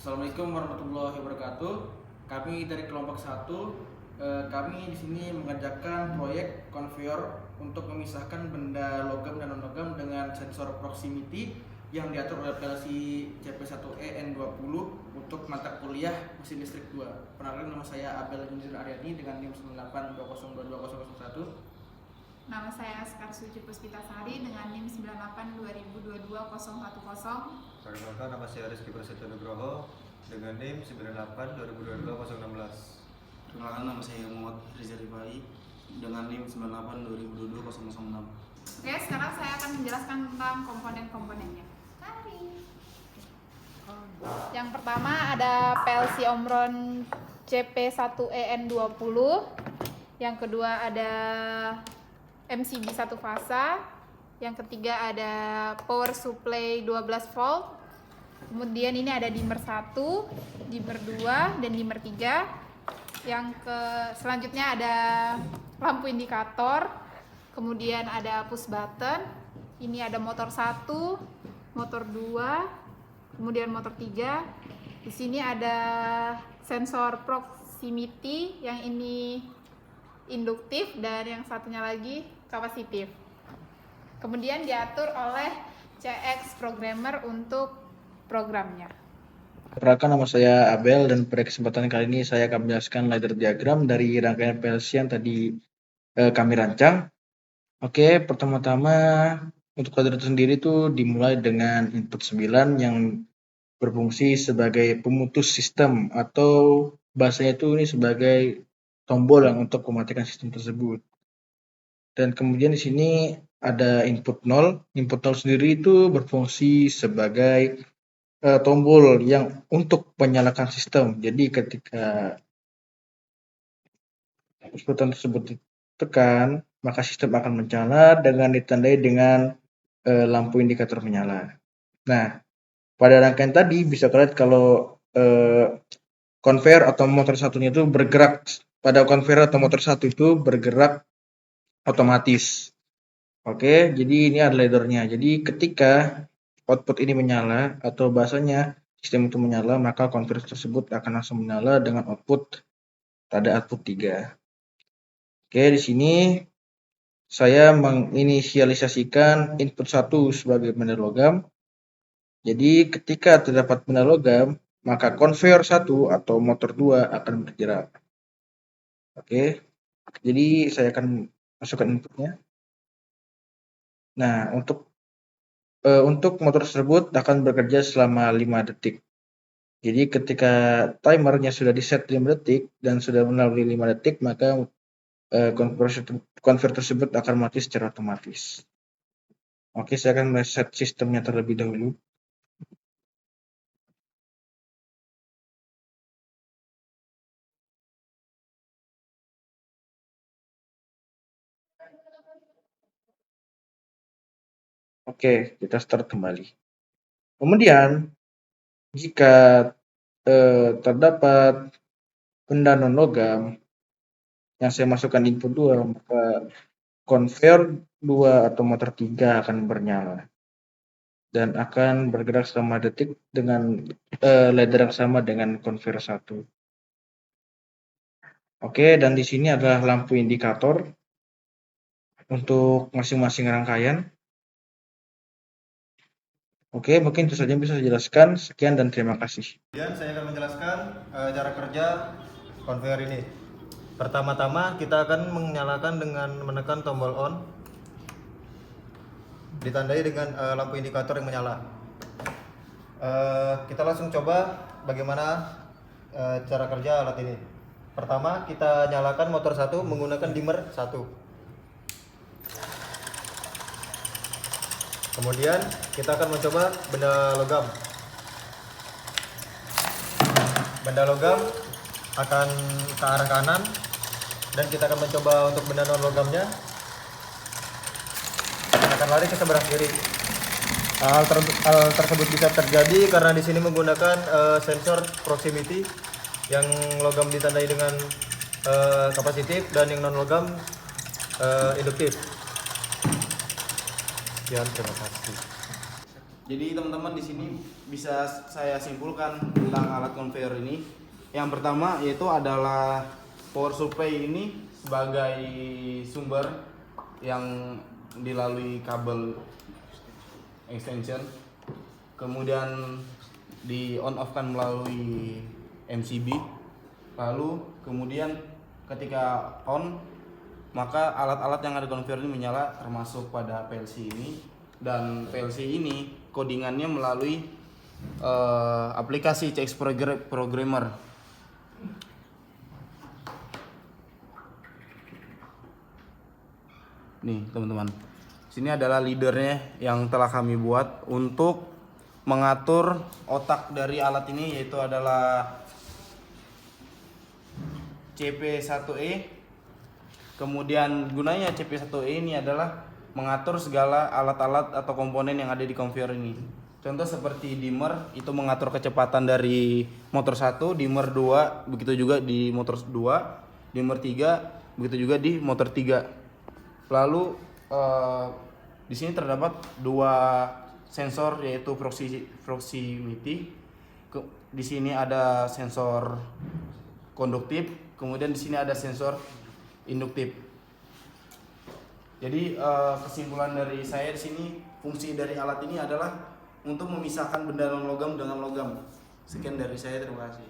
Assalamualaikum warahmatullahi wabarakatuh. Kami dari kelompok 1, kami di sini mengerjakan proyek konveyor untuk memisahkan benda logam dan non-logam dengan sensor proximity yang diatur oleh PLC CP1E N20 untuk mata kuliah mesin listrik 2. Perkenalkan, nama saya Abel Junjun Aryani dengan NIM 98202001. Nama saya Askar Suci Puspitasari dengan NIM 9820222010. Perkenalkan, nama saya Rizky Prasetyo Nugroho dengan NIM 9820222016. Perkenalkan, nama saya Muhammad Rizal Rifai dengan NIM 9820222006. Oke, sekarang saya akan menjelaskan tentang komponen-komponennya. Yang pertama ada PLC Omron CP1EN20. Yang kedua ada MCB 1 fasa. Yang ketiga ada power supply 12 volt. Kemudian ini ada dimmer 1, dimmer 2, dan dimmer 3. Selanjutnya ada lampu indikator. Kemudian ada push button. Ini ada motor 1, motor 2, kemudian motor 3. Di sini ada sensor proximity, yang ini induktif dan yang satunya lagi kapasitif. Kemudian diatur oleh CX Programmer untuk programnya. Perkenalkan, nama saya Abel dan pada kesempatan kali ini saya akan menjelaskan ladder diagram dari rangkaian PLC yang tadi kami rancang. Oke, pertama-tama untuk ladder itu sendiri itu dimulai dengan input 9 yang berfungsi sebagai pemutus sistem, atau bahasanya itu ini sebagai tombol yang untuk mematikan sistem tersebut. Dan kemudian di sini ada input 0. Input 0 sendiri itu berfungsi sebagai tombol yang untuk menyalakan sistem. Jadi ketika inputan tersebut ditekan, maka sistem akan menyala dengan ditandai dengan lampu indikator menyala. Nah, pada rangkaian tadi bisa kalian kalau konveyor atau motor satunya itu bergerak, pada konveyor atau motor satu itu bergerak otomatis. Oke, jadi ini adalah laddernya. Jadi ketika output ini menyala atau bahasanya sistem itu menyala, maka konveyor tersebut akan langsung menyala dengan output pada output 3. Oke, di sini saya menginisialisasikan input 1 sebagai benda logam. Jadi ketika terdapat benda logam, maka konveyor 1 atau motor 2 akan bergerak. Oke, jadi saya akan masukkan inputnya. Nah, untuk motor tersebut akan bekerja selama 5 detik. Jadi ketika timernya sudah di-set 5 detik dan sudah melalui 5 detik, maka konveyor tersebut akan mati secara otomatis. Oke, saya akan mereset sistemnya terlebih dahulu. Oke, kita start kembali. Kemudian jika terdapat benda non logam yang saya masukkan input 2, maka konveyor 2 atau motor 3 akan bernyala dan akan bergerak selama detik dengan ladder yang sama dengan konveyor 1. Oke, dan di sini adalah lampu indikator untuk masing-masing rangkaian. Oke, mungkin itu saja yang bisa saya jelaskan. Sekian dan terima kasih. Kemudian saya akan menjelaskan cara kerja konveyor ini. Pertama-tama kita akan menyalakan dengan menekan tombol on, ditandai dengan lampu indikator yang menyala. Kita langsung coba bagaimana cara kerja alat ini. Pertama kita nyalakan motor 1 menggunakan dimmer 1. Kemudian kita akan mencoba benda logam. Benda logam akan ke arah kanan dan kita akan mencoba untuk benda non logamnya akan lari ke sebelah kiri. Hal tersebut bisa terjadi karena di sini menggunakan sensor proximity, yang logam ditandai dengan kapasitif dan yang non logam induktif. Sekian, terima kasih. Jadi teman-teman di sini bisa saya simpulkan tentang alat conveyor ini. Yang pertama yaitu adalah power supply ini sebagai sumber yang dilalui kabel extension, kemudian di on off kan melalui MCB, lalu kemudian ketika on maka alat-alat yang ada di conveyor ini menyala termasuk pada PLC ini, dan PLC ini codingannya melalui aplikasi CX Programmer. Nih teman-teman, sini adalah leadernya yang telah kami buat untuk mengatur otak dari alat ini, yaitu adalah CP1E. Kemudian gunanya CP1E ini adalah mengatur segala alat-alat atau komponen yang ada di conveyor ini. Contoh seperti dimmer itu mengatur kecepatan dari motor 1, dimmer 2 begitu juga di motor 2, dimmer 3 begitu juga di motor 3. Lalu di sini terdapat dua sensor yaitu proximity. Di sini ada sensor konduktif, kemudian di sini ada sensor induktif. Jadi kesimpulan dari saya di sini, fungsi dari alat ini adalah untuk memisahkan benda non logam dengan logam. Sekian dari saya, terima kasih.